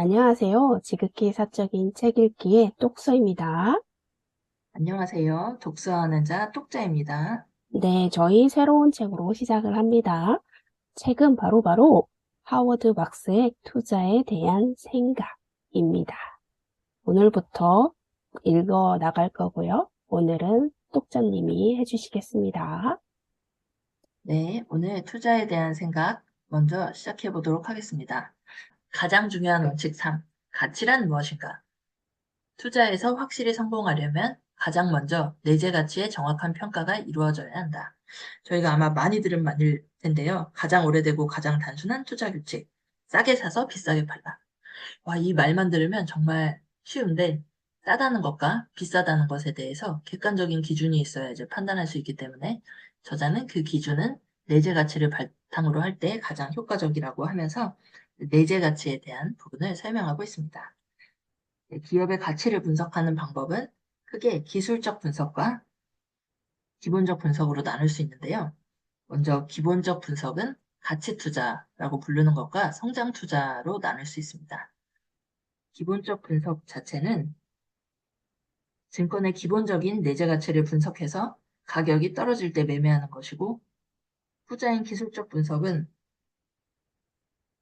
안녕하세요. 지극히 사적인 책 읽기의 똑서입니다. 안녕하세요. 독서하는 자 똑자입니다. 네, 저희 새로운 책으로 시작을 합니다. 책은 바로 하워드 막스의 투자에 대한 생각입니다. 오늘부터 읽어 나갈 거고요. 오늘은 똑자님이 해주시겠습니다. 네, 오늘 투자에 대한 생각 먼저 시작해 보도록 하겠습니다. 가장 중요한 원칙 3. 가치란 무엇인가? 투자에서 확실히 성공하려면 가장 먼저 내재 가치의 정확한 평가가 이루어져야 한다. 저희가 아마 많이 들은 말일 텐데요. 가장 오래되고 가장 단순한 투자 규칙. 싸게 사서 비싸게 팔라. 와, 이 말만 들으면 정말 쉬운데 싸다는 것과 비싸다는 것에 대해서 객관적인 기준이 있어야 이제 판단할 수 있기 때문에 저자는 그 기준은 내재 가치를 바탕으로 할 때 가장 효과적이라고 하면서 내재 가치에 대한 부분을 설명하고 있습니다. 네, 기업의 가치를 분석하는 방법은 크게 기술적 분석과 기본적 분석으로 나눌 수 있는데요. 먼저 기본적 분석은 가치 투자라고 부르는 것과 성장 투자로 나눌 수 있습니다. 기본적 분석 자체는 증권의 기본적인 내재 가치를 분석해서 가격이 떨어질 때 매매하는 것이고, 후자인 기술적 분석은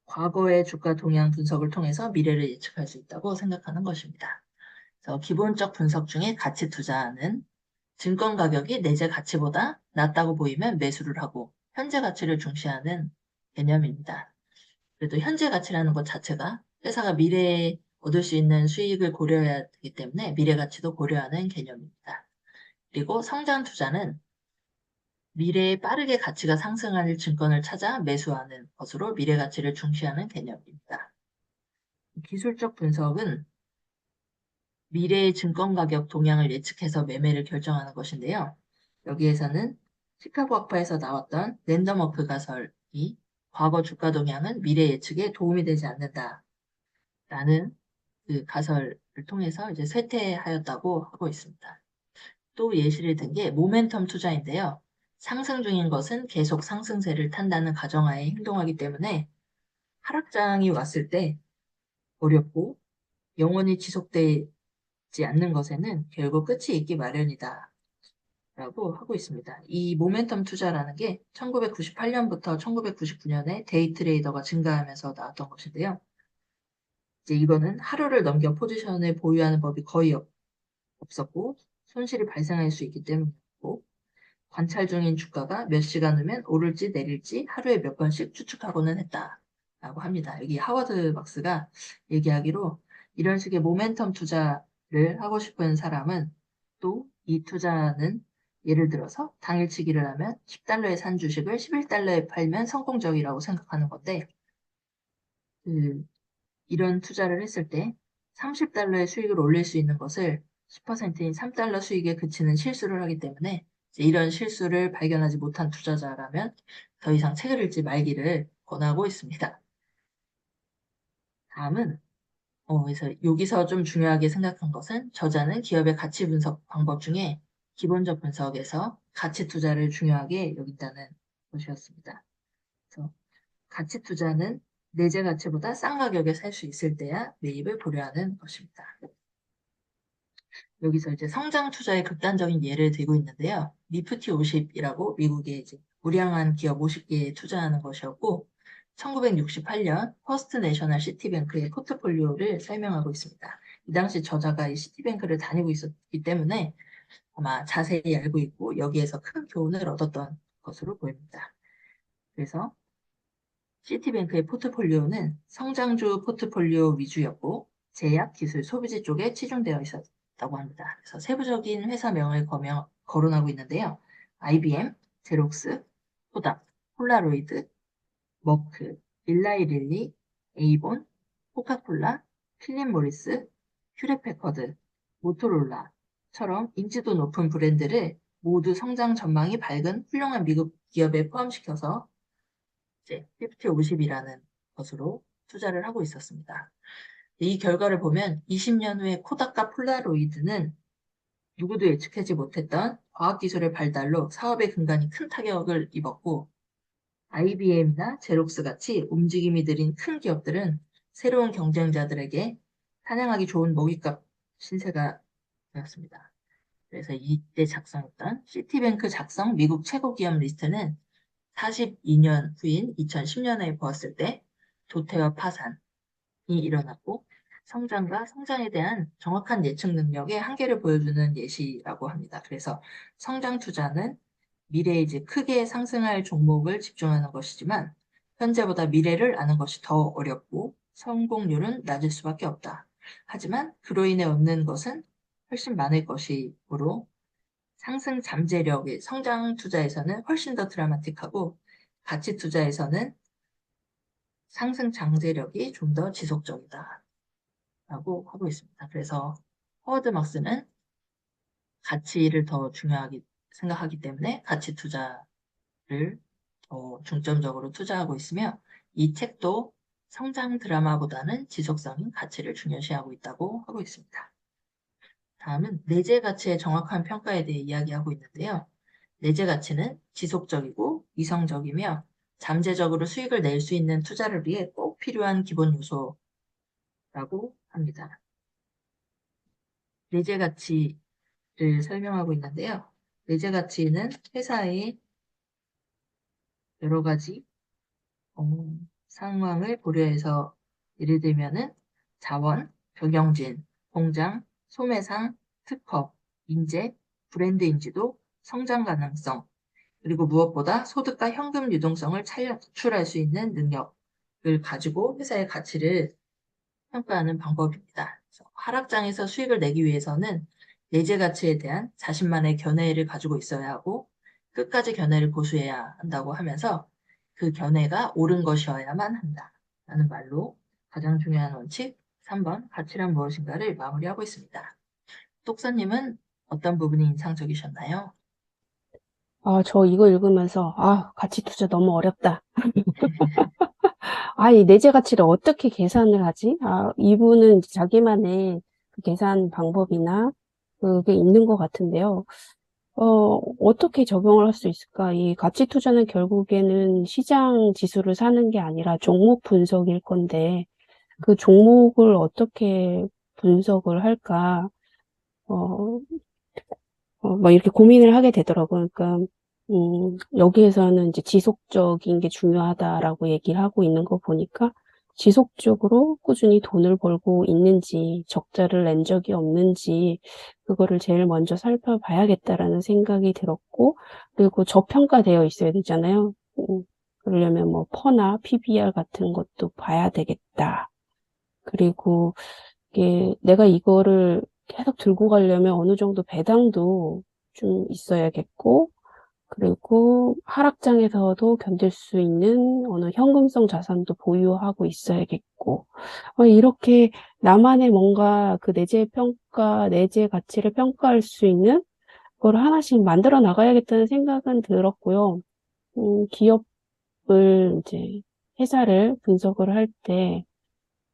과거의 주가 동향 분석을 통해서 미래를 예측할 수 있다고 생각하는 것입니다. 그래서 기본적 분석 중에 가치 투자는 증권 가격이 내재 가치보다 낮다고 보이면 매수를 하고 현재 가치를 중시하는 개념입니다. 그래도 현재 가치라는 것 자체가 회사가 미래에 얻을 수 있는 수익을 고려해야 되기 때문에 미래 가치도 고려하는 개념입니다. 그리고 성장 투자는 미래에 빠르게 가치가 상승할 증권을 찾아 매수하는 것으로 미래 가치를 중시하는 개념입니다. 기술적 분석은 미래의 증권 가격 동향을 예측해서 매매를 결정하는 것인데요. 여기에서는 시카고 학파에서 나왔던 랜덤워크 가설이 과거 주가 동향은 미래 예측에 도움이 되지 않는다라는 그 가설을 통해서 이제 쇠퇴하였다고 하고 있습니다. 또 예시를 든 게 모멘텀 투자인데요. 상승 중인 것은 계속 상승세를 탄다는 가정하에 행동하기 때문에 하락장이 왔을 때 어렵고 영원히 지속되지 않는 것에는 결국 끝이 있기 마련이다. 라고 하고 있습니다. 이 모멘텀 투자라는 게 1998년부터 1999년에 데이 트레이더가 증가하면서 나왔던 것인데요. 이제 이거는 하루를 넘겨 포지션을 보유하는 법이 거의 없었고 손실이 발생할 수 있기 때문이었고 관찰 중인 주가가 몇 시간 후면 오를지 내릴지 하루에 몇 번씩 추측하고는 했다라고 합니다. 여기 하워드 막스가 얘기하기로 이런 식의 모멘텀 투자를 하고 싶은 사람은 또 이 투자는 예를 들어서 당일치기를 하면 10달러에 산 주식을 11달러에 팔면 성공적이라고 생각하는 건데 그 이런 투자를 했을 때 30달러의 수익을 올릴 수 있는 것을 10%인 3달러 수익에 그치는 실수를 하기 때문에 이제 이런 실수를 발견하지 못한 투자자라면 더 이상 책을 읽지 말기를 권하고 있습니다. 다음은 그래서 여기서 좀 중요하게 생각한 것은 저자는 기업의 가치 분석 방법 중에 기본적 분석에서 가치 투자를 중요하게 여긴다는 것이었습니다. 그래서 가치 투자는 내재 가치보다 싼 가격에 살 수 있을 때야 매입을 고려하는 것입니다. 여기서 이제 성장 투자의 극단적인 예를 들고 있는데요. 니프티 50이라고 미국의 이제 우량한 기업 50개에 투자하는 것이었고, 1968년 퍼스트 내셔널 시티뱅크의 포트폴리오를 설명하고 있습니다. 이 당시 저자가 이 시티뱅크를 다니고 있었기 때문에 아마 자세히 알고 있고 여기에서 큰 교훈을 얻었던 것으로 보입니다. 그래서 시티뱅크의 포트폴리오는 성장주 포트폴리오 위주였고 제약, 기술, 소비재 쪽에 치중되어 있었다고 합니다. 그래서 세부적인 회사명을 거론하고 있는데요. IBM, 제록스, 코닥, 폴라로이드, 머크, 일라이 릴리, 에이본, 코카콜라, 필립 모리스, 휴렛패커드, 모토로라처럼 인지도 높은 브랜드를 모두 성장 전망이 밝은 훌륭한 미국 기업에 포함시켜서 이제 50-50이라는 것으로 투자를 하고 있었습니다. 이 결과를 보면 20년 후에 코닥과 폴라로이드는 누구도 예측하지 못했던 과학기술의 발달로 사업의 근간이 큰 타격을 입었고 IBM이나 제록스 같이 움직임이 느린 큰 기업들은 새로운 경쟁자들에게 사냥하기 좋은 먹잇감 신세가 되었습니다. 그래서 이때 작성했던 시티뱅크 작성 미국 최고 기업 리스트는 42년 후인 2010년에 보았을 때 도태와 파산이 일어났고 성장과 성장에 대한 정확한 예측 능력의 한계를 보여주는 예시라고 합니다. 그래서 성장 투자는 미래에 이제 크게 상승할 종목을 집중하는 것이지만 현재보다 미래를 아는 것이 더 어렵고 성공률은 낮을 수밖에 없다. 하지만 그로 인해 얻는 것은 훨씬 많을 것이므로 상승 잠재력의 성장 투자에서는 훨씬 더 드라마틱하고 가치 투자에서는 상승 잠재력이 좀 더 지속적이다 라고 하고 있습니다. 그래서 허워드 막스는 가치를 더 중요하게 생각하기 때문에 가치 투자를 더 중점적으로 투자하고 있으며 이 책도 성장 드라마보다는 지속성인 가치를 중요시하고 있다고 하고 있습니다. 다음은 내재 가치의 정확한 평가에 대해 이야기하고 있는데요. 내재 가치는 지속적이고 이성적이며 잠재적으로 수익을 낼 수 있는 투자를 위해 꼭 필요한 기본 요소라고 합니다. 내재 가치를 설명하고 있는데요. 내재 가치는 회사의 여러 가지 상황을 고려해서 예를 들면은 자원, 경영진, 공장, 소매상, 특허, 인재, 브랜드 인지도, 성장 가능성, 그리고 무엇보다 소득과 현금 유동성을 창출할 수 있는 능력을 가지고 회사의 가치를 평가하는 방법입니다. 그래서 하락장에서 수익을 내기 위해서는 내재 가치에 대한 자신만의 견해를 가지고 있어야 하고 끝까지 견해를 고수해야 한다고 하면서 그 견해가 옳은 것이어야만 한다. 라는 말로 가장 중요한 원칙 3번 가치란 무엇인가를 마무리하고 있습니다. 똑사님은 어떤 부분이 인상적이셨나요? 저 이거 읽으면서, 가치 투자 너무 어렵다. 이 내재 가치를 어떻게 계산을 하지? 이분은 이제 자기만의 그 계산 방법이나 그게 있는 것 같은데요. 어떻게 적용을 할 수 있을까? 이 가치 투자는 결국에는 시장 지수를 사는 게 아니라 종목 분석일 건데, 그 종목을 어떻게 분석을 할까? 어, 뭐 이렇게 고민을 하게 되더라고요. 그러니까, 여기에서는 이제 지속적인 게 중요하다라고 얘기를 하고 있는 거 보니까 지속적으로 꾸준히 돈을 벌고 있는지, 적자를 낸 적이 없는지, 그거를 제일 먼저 살펴봐야겠다라는 생각이 들었고, 그리고 저평가되어 있어야 되잖아요. 그러려면 뭐 퍼나 PBR 같은 것도 봐야 되겠다. 그리고 이게 내가 이거를 계속 들고 가려면 어느 정도 배당도 좀 있어야겠고, 그리고 하락장에서도 견딜 수 있는 어느 현금성 자산도 보유하고 있어야겠고, 이렇게 나만의 뭔가 그 내재 평가, 내재 가치를 평가할 수 있는 걸 하나씩 만들어 나가야겠다는 생각은 들었고요. 기업을 이제 회사를 분석을 할 때,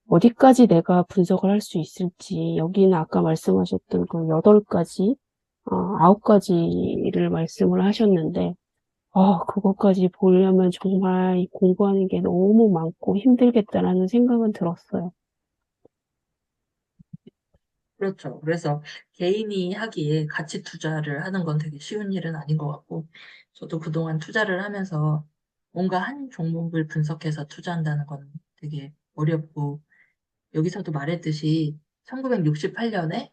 어디까지 내가 분석을 할 수 있을지, 여기는 아까 말씀하셨던 그 8가지, 9가지를 말씀을 하셨는데, 그것까지 보려면 정말 공부하는 게 너무 많고 힘들겠다라는 생각은 들었어요. 그렇죠. 그래서 개인이 하기에 가치 투자를 하는 건 되게 쉬운 일은 아닌 것 같고, 저도 그동안 투자를 하면서 뭔가 한 종목을 분석해서 투자한다는 건 되게 어렵고, 여기서도 말했듯이 1968년에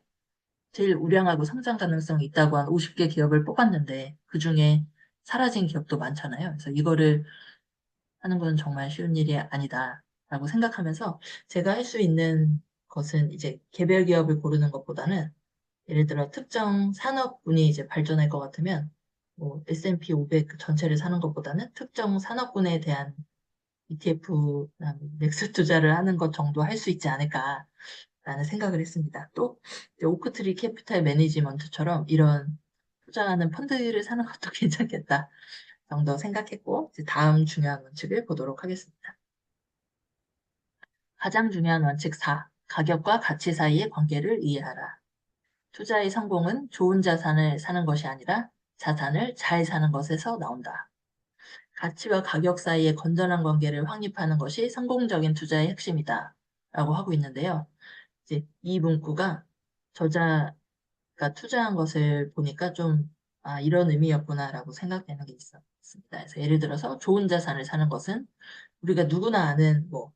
제일 우량하고 성장 가능성이 있다고 한 50개 기업을 뽑았는데, 그중에 사라진 기업도 많잖아요. 그래서 이거를 하는 건 정말 쉬운 일이 아니다라고 생각하면서 제가 할 수 있는 것은 이제 개별 기업을 고르는 것보다는 예를 들어 특정 산업군이 이제 발전할 것 같으면 뭐 S&P 500 전체를 사는 것보다는 특정 산업군에 대한 ETF나 넥스 투자를 하는 것 정도 할 수 있지 않을까라는 생각을 했습니다. 또 이제 오크트리 캐피탈 매니지먼트처럼 이런 투자하는 펀드를 사는 것도 괜찮겠다 정도 생각했고 이제 다음 중요한 원칙을 보도록 하겠습니다. 가장 중요한 원칙 4. 가격과 가치 사이의 관계를 이해하라. 투자의 성공은 좋은 자산을 사는 것이 아니라 자산을 잘 사는 것에서 나온다. 가치와 가격 사이의 건전한 관계를 확립하는 것이 성공적인 투자의 핵심이다. 라고 하고 있는데요. 이제 이 문구가 저자가 투자한 것을 보니까 좀, 아, 이런 의미였구나라고 생각되는 게 있었습니다. 그래서 예를 들어서 좋은 자산을 사는 것은 우리가 누구나 아는 뭐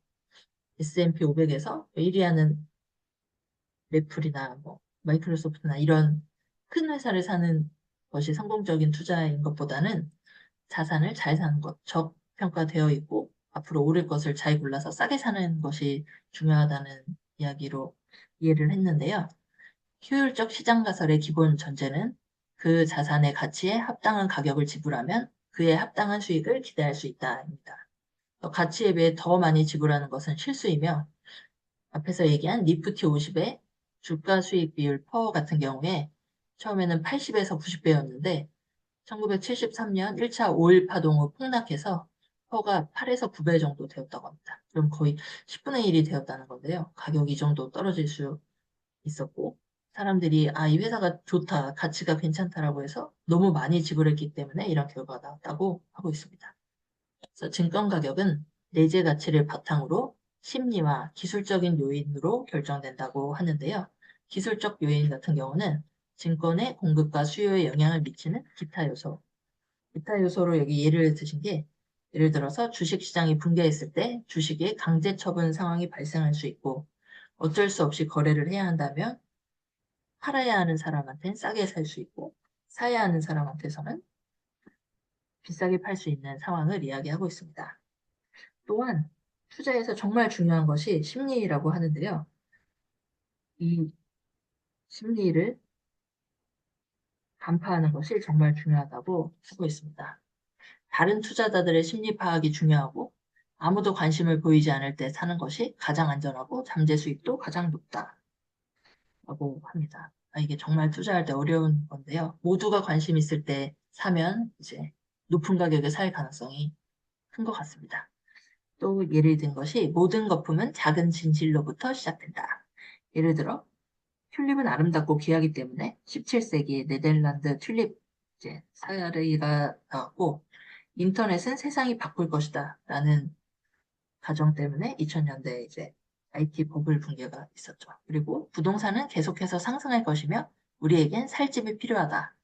S&P 500에서 1위 하는 애플이나 뭐 마이크로소프트나 이런 큰 회사를 사는 것이 성공적인 투자인 것보다는 자산을 잘 사는 것, 저평가되어 있고 앞으로 오를 것을 잘 골라서 싸게 사는 것이 중요하다는 이야기로 이해를 했는데요. 효율적 시장 가설의 기본 전제는 그 자산의 가치에 합당한 가격을 지불하면 그에 합당한 수익을 기대할 수 있다입니다. 가치에 비해 더 많이 지불하는 것은 실수이며 앞에서 얘기한 니프티 50의 주가 수익 비율 퍼 같은 경우에 처음에는 80에서 90배였는데 1973년 1차 오일 파동 후 폭락해서 퍼가 8에서 9배 정도 되었다고 합니다. 그럼 거의 10분의 1이 되었다는 건데요. 가격이 이 정도 떨어질 수 있었고 사람들이 아, 이 회사가 좋다, 가치가 괜찮다라고 해서 너무 많이 지불했기 때문에 이런 결과가 나왔다고 하고 있습니다. 그래서 증권 가격은 내재 가치를 바탕으로 심리와 기술적인 요인으로 결정된다고 하는데요. 기술적 요인 같은 경우는 증권의 공급과 수요에 영향을 미치는 기타 요소. 기타 요소로 여기 예를 드신 게 예를 들어서 주식 시장이 붕괴했을 때 주식의 강제 처분 상황이 발생할 수 있고 어쩔 수 없이 거래를 해야 한다면 팔아야 하는 사람한테는 싸게 살 수 있고 사야 하는 사람한테서는 비싸게 팔 수 있는 상황을 이야기하고 있습니다. 또한 투자에서 정말 중요한 것이 심리라고 하는데요. 이 심리를 간파하는 것이 정말 중요하다고 하고 있습니다. 다른 투자자들의 심리 파악이 중요하고 아무도 관심을 보이지 않을 때 사는 것이 가장 안전하고 잠재 수익도 가장 높다라고 합니다. 이게 정말 투자할 때 어려운 건데요. 모두가 관심 있을 때 사면 이제 높은 가격에 살 가능성이 큰 것 같습니다. 또 예를 든 것이 모든 거품은 작은 진실로부터 시작된다. 예를 들어 튤립은 아름답고 귀하기 때문에 17세기에 네덜란드 튤립 이제 사례가 나왔고 인터넷은 세상이 바꿀 것이다 라는 가정 때문에 2000년대에 이제 IT 버블 붕괴가 있었죠. 그리고 부동산은 계속해서 상승할 것이며 우리에겐 살 집이 필요하다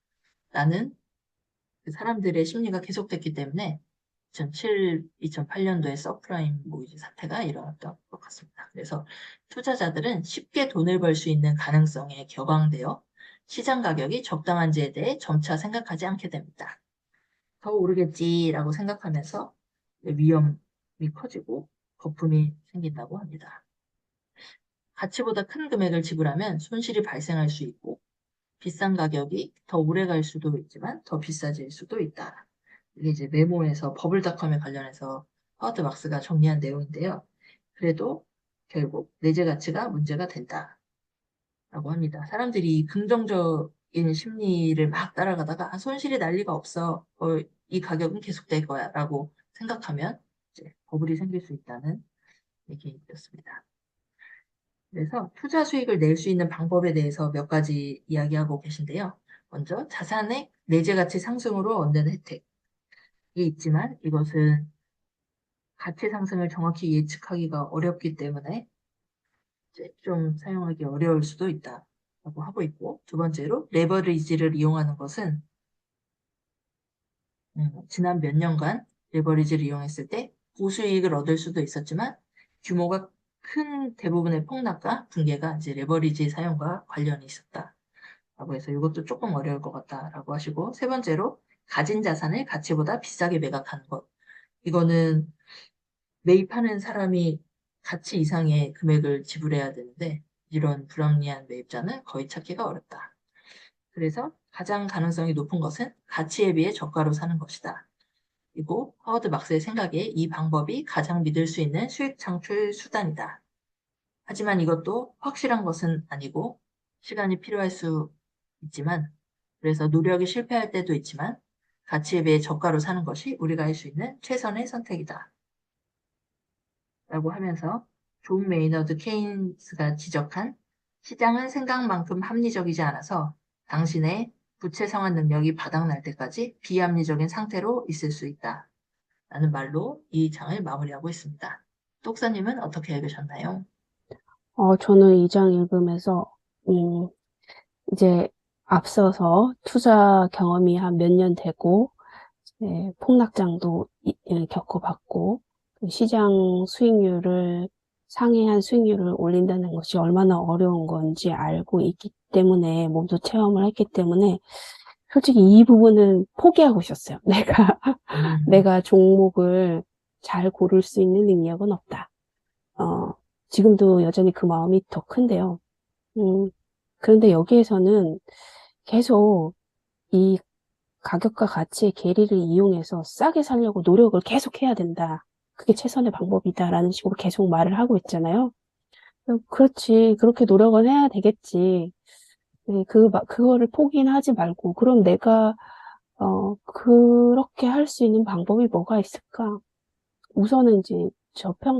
라는 그 사람들의 심리가 계속됐기 때문에 2007, 2008년도에 서프라임 모기지 사태가 일어났던 것 같습니다. 그래서 투자자들은 쉽게 돈을 벌 수 있는 가능성에 격앙되어 시장 가격이 적당한지에 대해 점차 생각하지 않게 됩니다. 더 오르겠지라고 생각하면서 위험이 커지고 거품이 생긴다고 합니다. 가치보다 큰 금액을 지불하면 손실이 발생할 수 있고 비싼 가격이 더 오래 갈 수도 있지만 더 비싸질 수도 있다. 이게 이제 메모에서 버블닷컴에 관련해서 하워드 막스가 정리한 내용인데요. 그래도 결국 내재 가치가 문제가 된다라고 합니다. 사람들이 긍정적인 심리를 막 따라가다가 아, 손실이 날 리가 없어. 이 가격은 계속될 거야 라고 생각하면 이제 버블이 생길 수 있다는 얘기였습니다. 그래서 투자 수익을 낼 수 있는 방법에 대해서 몇 가지 이야기하고 계신데요. 먼저 자산의 내재 가치 상승으로 얻는 혜택이 있지만 이것은 가치 상승을 정확히 예측하기가 어렵기 때문에 이제 좀 사용하기 어려울 수도 있다라고 하고 있고 두 번째로 레버리지를 이용하는 것은 지난 몇 년간 레버리지를 이용했을 때 고수익을 얻을 수도 있었지만 규모가 큰 대부분의 폭락과 붕괴가 이제 레버리지 사용과 관련이 있었다라고 해서 이것도 조금 어려울 것 같다라고 하시고 세 번째로 가진 자산을 가치보다 비싸게 매각하는 것. 이거는 매입하는 사람이 가치 이상의 금액을 지불해야 되는데 이런 불합리한 매입자는 거의 찾기가 어렵다. 그래서 가장 가능성이 높은 것은 가치에 비해 저가로 사는 것이다. 그리고 하워드 막스의 생각에 이 방법이 가장 믿을 수 있는 수익 창출 수단이다. 하지만 이것도 확실한 것은 아니고 시간이 필요할 수 있지만 그래서 노력이 실패할 때도 있지만 가치에 비해 저가로 사는 것이 우리가 할 수 있는 최선의 선택이다. 라고 하면서 존 메이너드 케인스가 지적한 시장은 생각만큼 합리적이지 않아서 당신의 부채 상환 능력이 바닥날 때까지 비합리적인 상태로 있을 수 있다. 라는 말로 이 장을 마무리하고 있습니다. 똑사님은 어떻게 읽으셨나요? 저는 이 장 읽으면서, 음, 이제 앞서서 투자 경험이 한 몇 년 되고, 폭락장도 겪어봤고, 그 시장 수익률을, 상회한 수익률을 올린다는 것이 얼마나 어려운 건지 알고 있기 때문에, 몸소 체험을 했기 때문에, 솔직히 이 부분은 포기하고 있었어요. 음, 내가 종목을 잘 고를 수 있는 능력은 없다. 어, 지금도 여전히 그 마음이 더 큰데요. 음, 그런데 여기에서는 계속 이 가격과 가치의 괴리를 이용해서 싸게 살려고 노력을 계속 해야 된다. 그게 최선의 방법이다라는 식으로 계속 말을 하고 있잖아요. 그렇지. 그렇게 노력은 해야 되겠지. 네, 그거를 포기는 하지 말고, 그럼 내가, 그렇게 할 수 있는 방법이 뭐가 있을까? 우선은 이제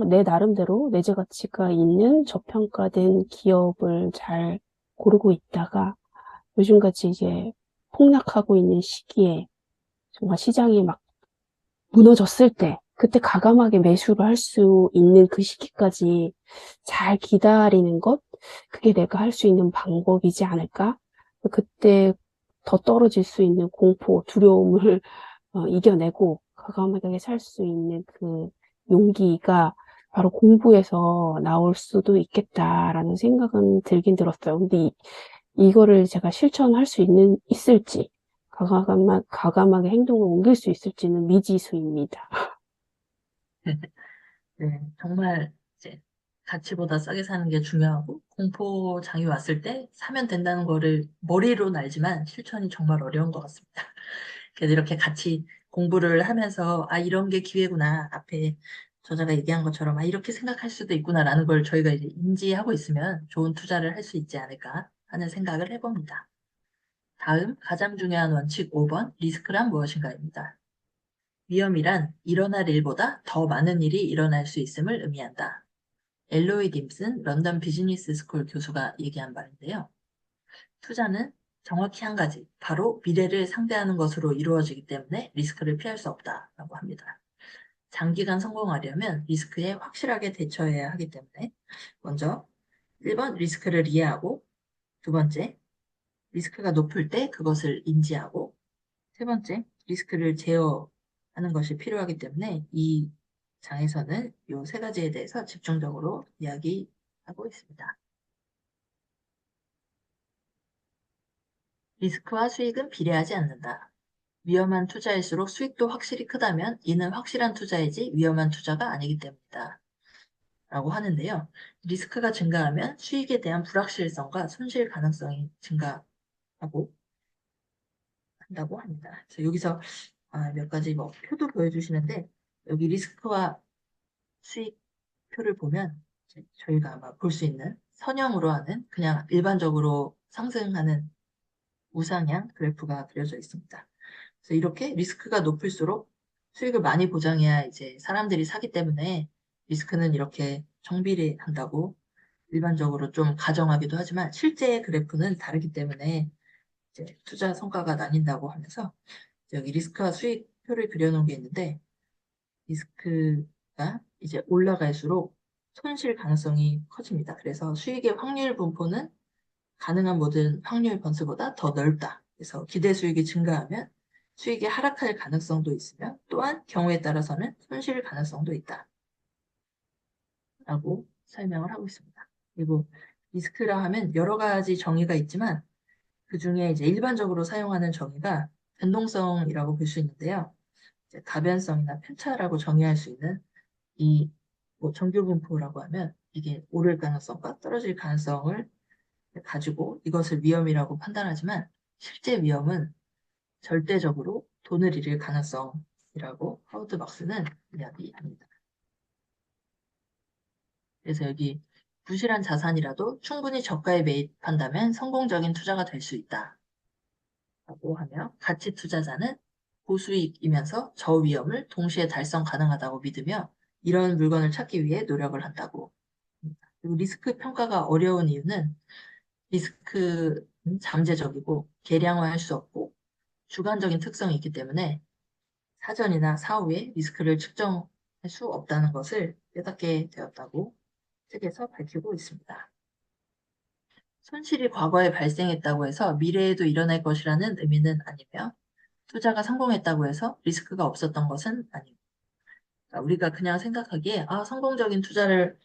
내 나름대로 내재 가치가 있는 저평가된 기업을 잘 고르고 있다가 요즘같이 이제 폭락하고 있는 시기에 정말 시장이 막 무너졌을 때 그때 과감하게 매수를 할 수 있는 그 시기까지 잘 기다리는 것, 그게 내가 할 수 있는 방법이지 않을까? 그때 더 떨어질 수 있는 공포, 두려움을 이겨내고 과감하게 살 수 있는 그 용기가 바로 공부에서 나올 수도 있겠다라는 생각은 들긴 들었어요. 근데 이거를 제가 실천할 수 있을지, 과감하게 행동을 옮길 수 있을지는 미지수입니다. 네, 정말 이제 가치보다 싸게 사는 게 중요하고 공포장이 왔을 때 사면 된다는 거를 머리로는 알지만 실천이 정말 어려운 것 같습니다. 그래서 이렇게 같이 공부를 하면서 아 이런 게 기회구나 앞에 저자가 얘기한 것처럼 아 이렇게 생각할 수도 있구나라는 걸 저희가 이제 인지하고 있으면 좋은 투자를 할 수 있지 않을까 하는 생각을 해봅니다. 다음 가장 중요한 원칙 5번 리스크란 무엇인가입니다. 위험이란 일어날 일보다 더 많은 일이 일어날 수 있음을 의미한다. 엘로이 딤슨 런던 비즈니스 스쿨 교수가 얘기한 말인데요. 투자는 정확히 한 가지, 바로 미래를 상대하는 것으로 이루어지기 때문에 리스크를 피할 수 없다라고 합니다. 장기간 성공하려면 리스크에 확실하게 대처해야 하기 때문에 먼저 1번 리스크를 이해하고 두 번째 리스크가 높을 때 그것을 인지하고 세 번째 리스크를 제어하는 것이 필요하기 때문에 이 장에서는 이 세 가지에 대해서 집중적으로 이야기하고 있습니다. 리스크와 수익은 비례하지 않는다. 위험한 투자일수록 수익도 확실히 크다면 이는 확실한 투자이지 위험한 투자가 아니기 때문이다. 라고 하는데요. 리스크가 증가하면 수익에 대한 불확실성과 손실 가능성이 증가하고 한다고 합니다. 그래서 여기서 몇 가지 뭐 표도 보여주시는데 여기 리스크와 수익 표를 보면 이제 저희가 아마 볼 수 있는 선형으로 하는 그냥 일반적으로 상승하는 우상향 그래프가 그려져 있습니다. 그래서 이렇게 리스크가 높을수록 수익을 많이 보장해야 이제 사람들이 사기 때문에 리스크는 이렇게 정비례한다고 일반적으로 좀 가정하기도 하지만 실제 그래프는 다르기 때문에 이제 투자 성과가 나뉜다고 하면서 여기 리스크와 수익 표를 그려놓은 게 있는데 리스크가 이제 올라갈수록 손실 가능성이 커집니다. 그래서 수익의 확률 분포는 가능한 모든 확률 번수보다 더 넓다. 그래서 기대 수익이 증가하면 수익이 하락할 가능성도 있으며 또한 경우에 따라서는 손실 가능성도 있다. 라고 설명을 하고 있습니다. 그리고 리스크라 하면 여러 가지 정의가 있지만 그 중에 이제 일반적으로 사용하는 정의가 변동성이라고 볼 수 있는데요. 이제 가변성이나 편차라고 정의할 수 있는 이 뭐 정규 분포라고 하면 이게 오를 가능성과 떨어질 가능성을 가지고 이것을 위험이라고 판단하지만 실제 위험은 절대적으로 돈을 잃을 가능성이라고 하워드 막스는 이야기합니다. 그래서 여기 부실한 자산이라도 충분히 저가에 매입한다면 성공적인 투자가 될 수 있다. 라고 하며 가치 투자자는 고수익이면서 저위험을 동시에 달성 가능하다고 믿으며 이런 물건을 찾기 위해 노력을 한다고 합니다. 그리고 리스크 평가가 어려운 이유는 리스크는 잠재적이고 계량화할 수 없고 주관적인 특성이 있기 때문에 사전이나 사후에 리스크를 측정할 수 없다는 것을 깨닫게 되었다고 책에서 밝히고 있습니다. 손실이 과거에 발생했다고 해서 미래에도 일어날 것이라는 의미는 아니며 투자가 성공했다고 해서 리스크가 없었던 것은 아니고 그러니까 우리가 그냥 생각하기에 성공적인 투자를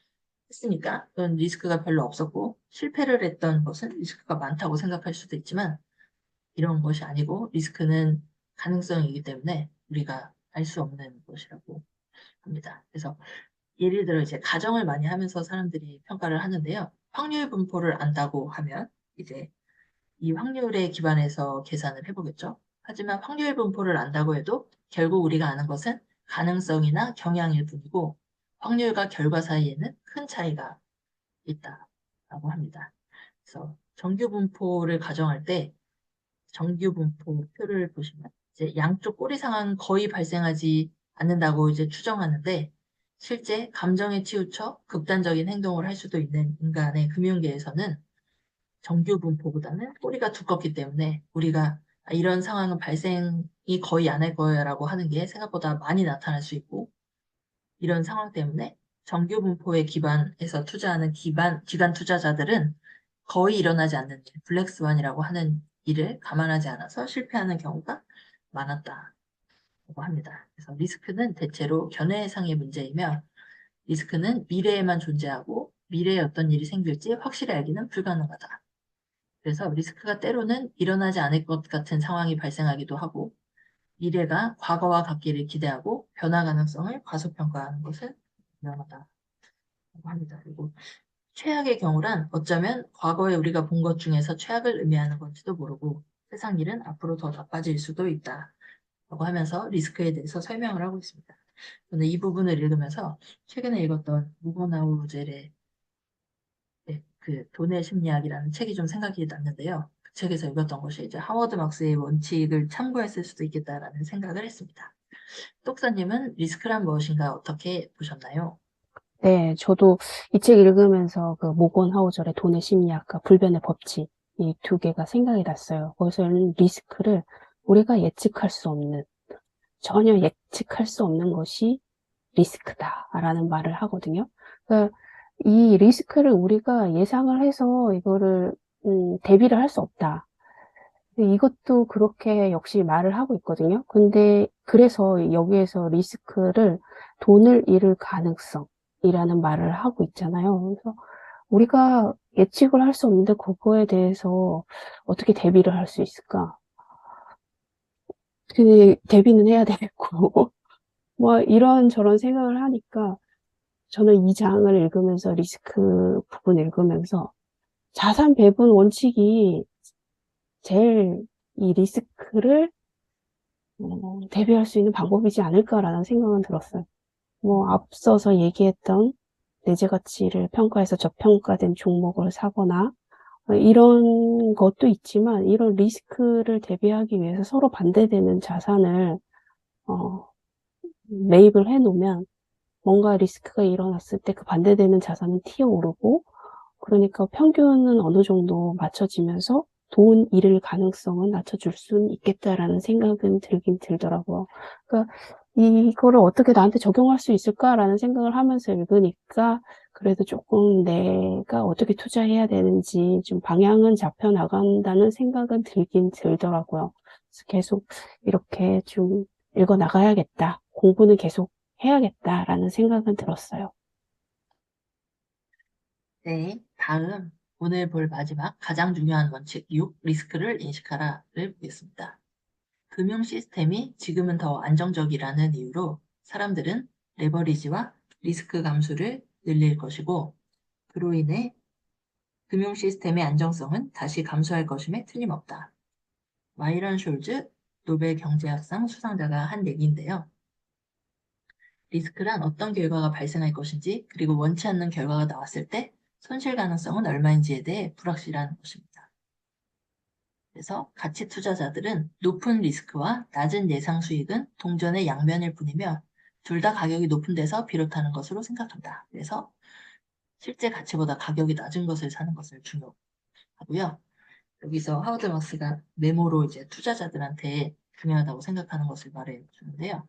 했으니까 그건 리스크가 별로 없었고 실패를 했던 것은 리스크가 많다고 생각할 수도 있지만 이런 것이 아니고 리스크는 가능성이기 때문에 우리가 알 수 없는 것이라고 합니다. 그래서 예를 들어 이제 가정을 많이 하면서 사람들이 평가를 하는데요. 확률 분포를 안다고 하면 이제 이 확률에 기반해서 계산을 해보겠죠. 하지만 확률 분포를 안다고 해도 결국 우리가 아는 것은 가능성이나 경향일 뿐이고 확률과 결과 사이에는 큰 차이가 있다라고 합니다. 그래서 정규 분포를 가정할 때 정규 분포 표를 보시면 이제 양쪽 꼬리 상황은 거의 발생하지 않는다고 이제 추정하는데 실제 감정에 치우쳐 극단적인 행동을 할 수도 있는 인간의 금융계에서는 정규 분포보다는 꼬리가 두껍기 때문에 우리가 이런 상황은 발생이 거의 안 할 거야라고 하는 게 생각보다 많이 나타날 수 있고 이런 상황 때문에 정규 분포에 기반해서 투자하는 기관 투자자들은 거의 일어나지 않는 일, 블랙스완이라고 하는 일을 감안하지 않아서 실패하는 경우가 많았다고 합니다. 그래서 리스크는 대체로 견해상의 문제이며 리스크는 미래에만 존재하고 미래에 어떤 일이 생길지 확실히 알기는 불가능하다. 그래서 리스크가 때로는 일어나지 않을 것 같은 상황이 발생하기도 하고 미래가 과거와 같기를 기대하고 변화 가능성을 과소평가하는 것은 위험하다고 합니다. 그리고 최악의 경우란 어쩌면 과거에 우리가 본 것 중에서 최악을 의미하는 건지도 모르고 세상 일은 앞으로 더 나빠질 수도 있다라고 하면서 리스크에 대해서 설명을 하고 있습니다. 저는 이 부분을 읽으면서 최근에 읽었던 무버나우젤의 그 돈의 심리학이라는 책이 좀 생각이 났는데요. 그 책에서 읽었던 것이 이제 하워드 막스의 원칙을 참고했을 수도 있겠다라는 생각을 했습니다. 똑사님은 리스크란 무엇인가 어떻게 보셨나요? 네, 저도 이 책 읽으면서 그 모건 하우절의 돈의 심리학과 불변의 법칙 이 두 개가 생각이 났어요. 거기서는 리스크를 우리가 예측할 수 없는 전혀 예측할 수 없는 것이 리스크다라는 말을 하거든요. 그러니까 이 리스크를 우리가 예상을 해서 이거를 대비를 할 수 없다. 이것도 그렇게 역시 말을 하고 있거든요. 근데 그래서 여기에서 리스크를 돈을 잃을 가능성이라는 말을 하고 있잖아요. 그래서 우리가 예측을 할 수 없는데 그거에 대해서 어떻게 대비를 할 수 있을까? 근데 대비는 해야 되겠고 뭐 이런저런 생각을 하니까 저는 이 장을 읽으면서 리스크 부분 읽으면서 자산 배분 원칙이 제일 이 리스크를 대비할 수 있는 방법이지 않을까라는 생각은 들었어요. 뭐 앞서서 얘기했던 내재 가치를 평가해서 저평가된 종목을 사거나 이런 것도 있지만 이런 리스크를 대비하기 위해서 서로 반대되는 자산을 어, 매입을 해놓으면 뭔가 리스크가 일어났을 때 그 반대되는 자산은 튀어오르고 그러니까 평균은 어느 정도 맞춰지면서 돈 잃을 가능성은 낮춰줄 수는 있겠다라는 생각은 들긴 들더라고요. 그러니까 이거를 어떻게 나한테 적용할 수 있을까라는 생각을 하면서 읽으니까 그래도 조금 내가 어떻게 투자해야 되는지 좀 방향은 잡혀 나간다는 생각은 들긴 들더라고요. 그래서 계속 이렇게 좀 읽어 나가야겠다. 공부는 계속 해야겠다라는 생각은 들었어요. 네, 다음 오늘 볼 마지막 가장 중요한 원칙 6, 리스크를 인식하라를 보겠습니다. 금융 시스템이 지금은 더 안정적이라는 이유로 사람들은 레버리지와 리스크 감수를 늘릴 것이고 그로 인해 금융 시스템의 안정성은 다시 감소할 것임에 틀림없다. 마이런 숄즈 노벨 경제학상 수상자가 한 얘기인데요. 리스크란 어떤 결과가 발생할 것인지 그리고 원치 않는 결과가 나왔을 때 손실 가능성은 얼마인지에 대해 불확실한 것입니다. 그래서 가치 투자자들은 높은 리스크와 낮은 예상 수익은 동전의 양면일 뿐이며 둘 다 가격이 높은 데서 비롯하는 것으로 생각한다. 그래서 실제 가치보다 가격이 낮은 것을 사는 것을 중요하고요. 여기서 하워드 막스가 메모로 이제 투자자들한테 중요하다고 생각하는 것을 말해 주는데요.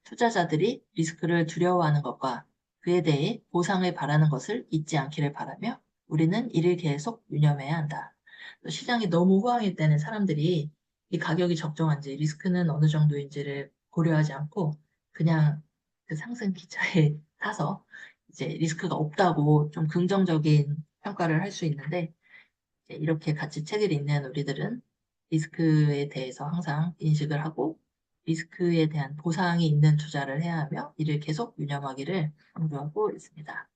투자자들이 리스크를 두려워하는 것과 그에 대해 보상을 바라는 것을 잊지 않기를 바라며 우리는 이를 계속 유념해야 한다. 또 시장이 너무 호황일 때는 사람들이 이 가격이 적정한지 리스크는 어느 정도인지를 고려하지 않고 그냥 그 상승 기차에 타서 이제 리스크가 없다고 좀 긍정적인 평가를 할 수 있는데 이제 이렇게 같이 책을 읽는 우리들은 리스크에 대해서 항상 인식을 하고 리스크에 대한 보상이 있는 투자를 해야 하며 이를 계속 유념하기를 강조하고 있습니다.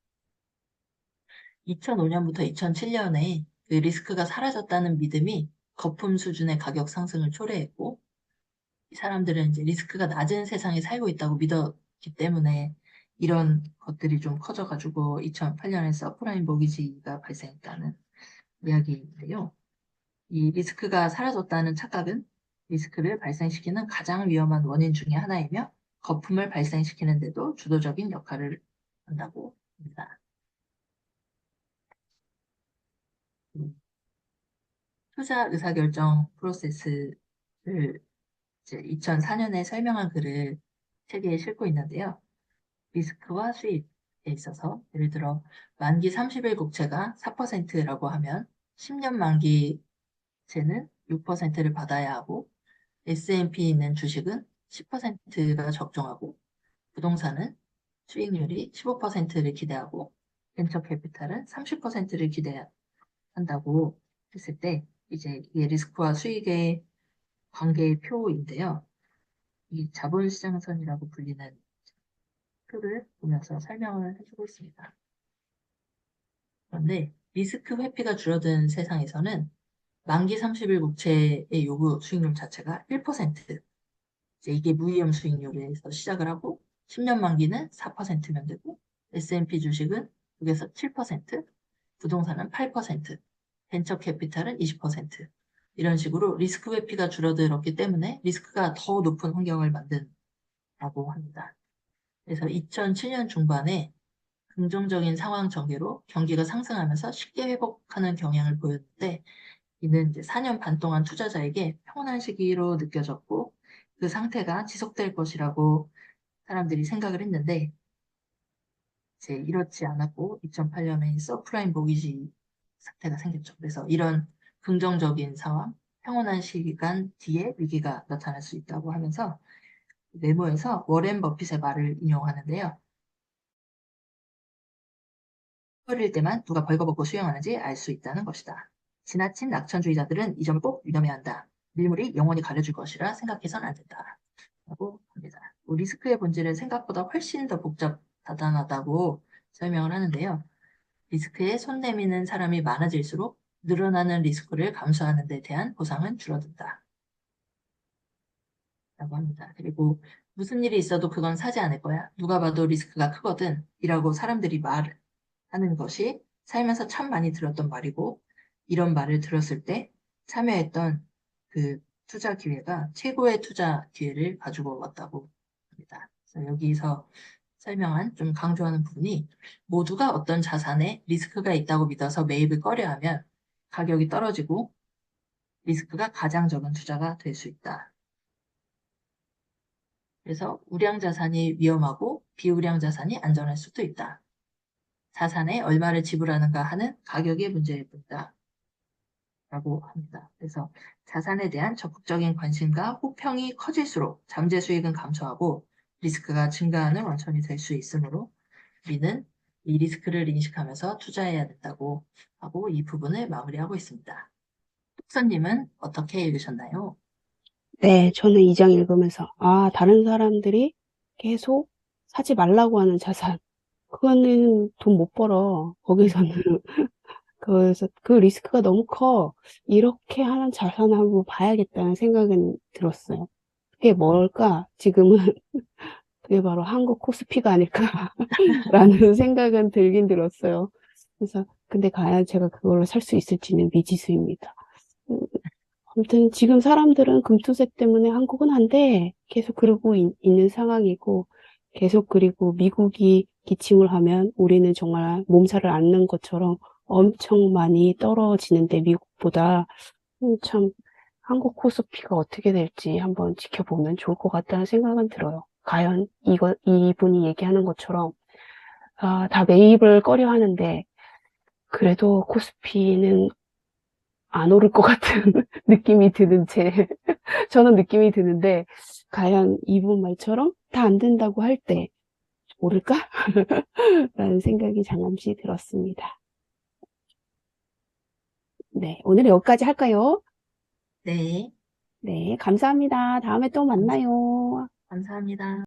2005년부터 2007년에 그 리스크가 사라졌다는 믿음이 거품 수준의 가격 상승을 초래했고 이 사람들은 이제 리스크가 낮은 세상에 살고 있다고 믿었기 때문에 이런 것들이 좀 커져가지고 2008년에 서프라임 모기지가 발생했다는 이야기인데요. 이 리스크가 사라졌다는 착각은 리스크를 발생시키는 가장 위험한 원인 중에 하나이며 거품을 발생시키는데도 주도적인 역할을 한다고 합니다. 투자 의사결정 프로세스를 이제 2004년에 설명한 글을 책에 싣고 있는데요. 리스크와 수익에 있어서 예를 들어 만기 30일 국채가 4%라고 하면 10년 만기채는 6%를 받아야 하고 S&P 있는 주식은 10%가 적정하고 부동산은 수익률이 15%를 기대하고 벤처 캐피탈은 30%를 기대한다고 했을 때 이제 이게 리스크와 수익의 관계의 표인데요. 이 자본시장선이라고 불리는 표를 보면서 설명을 해주고 있습니다. 그런데 리스크 회피가 줄어든 세상에서는 만기 30일 국채의 요구 수익률 자체가 1%, 이제 이게 무위험 수익률에서 시작을 하고 10년 만기는 4%면 되고 S&P 주식은 6에서 7%, 부동산은 8%, 벤처 캐피탈은 20%. 이런 식으로 리스크 회피가 줄어들었기 때문에 리스크가 더 높은 환경을 만든다고 합니다. 그래서 2007년 중반에 긍정적인 상황 전개로 경기가 상승하면서 쉽게 회복하는 경향을 보였는데 이는 이제 4년 반 동안 투자자에게 평온한 시기로 느껴졌고 그 상태가 지속될 것이라고 사람들이 생각을 했는데 이제 이렇지 않았고 2008년에 서프라임 모기지 사태가 생겼죠. 그래서 이런 긍정적인 상황, 평온한 시간 뒤에 위기가 나타날 수 있다고 하면서 메모에서 워렌 버핏의 말을 인용하는데요. 어릴 때만 누가 벌거벗고 수영하는지 알 수 있다는 것이다. 지나친 낙천주의자들은 이 점을 꼭 유념해야 한다. 밀물이 영원히 가려줄 것이라 생각해서는 안 된다. 라고 합니다. 리스크의 본질은 생각보다 훨씬 더 복잡하다고 설명을 하는데요. 리스크에 손 내미는 사람이 많아질수록 늘어나는 리스크를 감수하는 데 대한 보상은 줄어든다. 라고 합니다. 그리고 무슨 일이 있어도 그건 사지 않을 거야. 누가 봐도 리스크가 크거든. 이라고 사람들이 말하는 것이 살면서 참 많이 들었던 말이고 이런 말을 들었을 때 참여했던 그 투자 기회가 최고의 투자 기회를 가지고 왔다고 합니다. 그래서 여기서 설명한 좀 강조하는 부분이 모두가 어떤 자산에 리스크가 있다고 믿어서 매입을 꺼려하면 가격이 떨어지고 리스크가 가장 적은 투자가 될 수 있다. 그래서 우량 자산이 위험하고 비우량 자산이 안전할 수도 있다. 자산에 얼마를 지불하는가 하는 가격의 문제일 뿐이다. 라고 합니다. 그래서 자산에 대한 적극적인 관심과 호평이 커질수록 잠재 수익은 감소하고 리스크가 증가하는 원천이 될 수 있으므로 우리는 이 리스크를 인식하면서 투자해야 된다고 하고 이 부분을 마무리하고 있습니다. 뚝선님은 어떻게 읽으셨나요? 네, 저는 이 장 읽으면서, 아, 다른 사람들이 계속 사지 말라고 하는 자산. 그거는 돈 못 벌어. 거기서는. 그래서 그 리스크가 너무 커. 이렇게 하는 자산을 한번 봐야겠다는 생각은 들었어요. 그게 뭘까? 지금은 그게 바로 한국 코스피가 아닐까라는 생각은 들긴 들었어요. 그래서 근데 과연 제가 그걸로 살 수 있을지는 미지수입니다. 음, 아무튼 지금 사람들은 금투세 때문에 한국은 안 돼. 계속 그러고 있는 상황이고 계속 그리고 미국이 기침을 하면 우리는 정말 몸살을 앓는 것처럼 엄청 많이 떨어지는데 미국보다 참 한국 코스피가 어떻게 될지 한번 지켜보면 좋을 것 같다는 생각은 들어요. 과연 이분이 얘기하는 것처럼 다 매입을 꺼려 하는데, 그래도 코스피는 안 오를 것 같은 느낌이 드는 저는 느낌이 드는데, 과연 이분 말처럼 다 안 된다고 할 때 오를까? 라는 생각이 장잠시 들었습니다. 네, 오늘 여기까지 할까요? 네, 네, 감사합니다. 다음에 또 만나요. 감사합니다.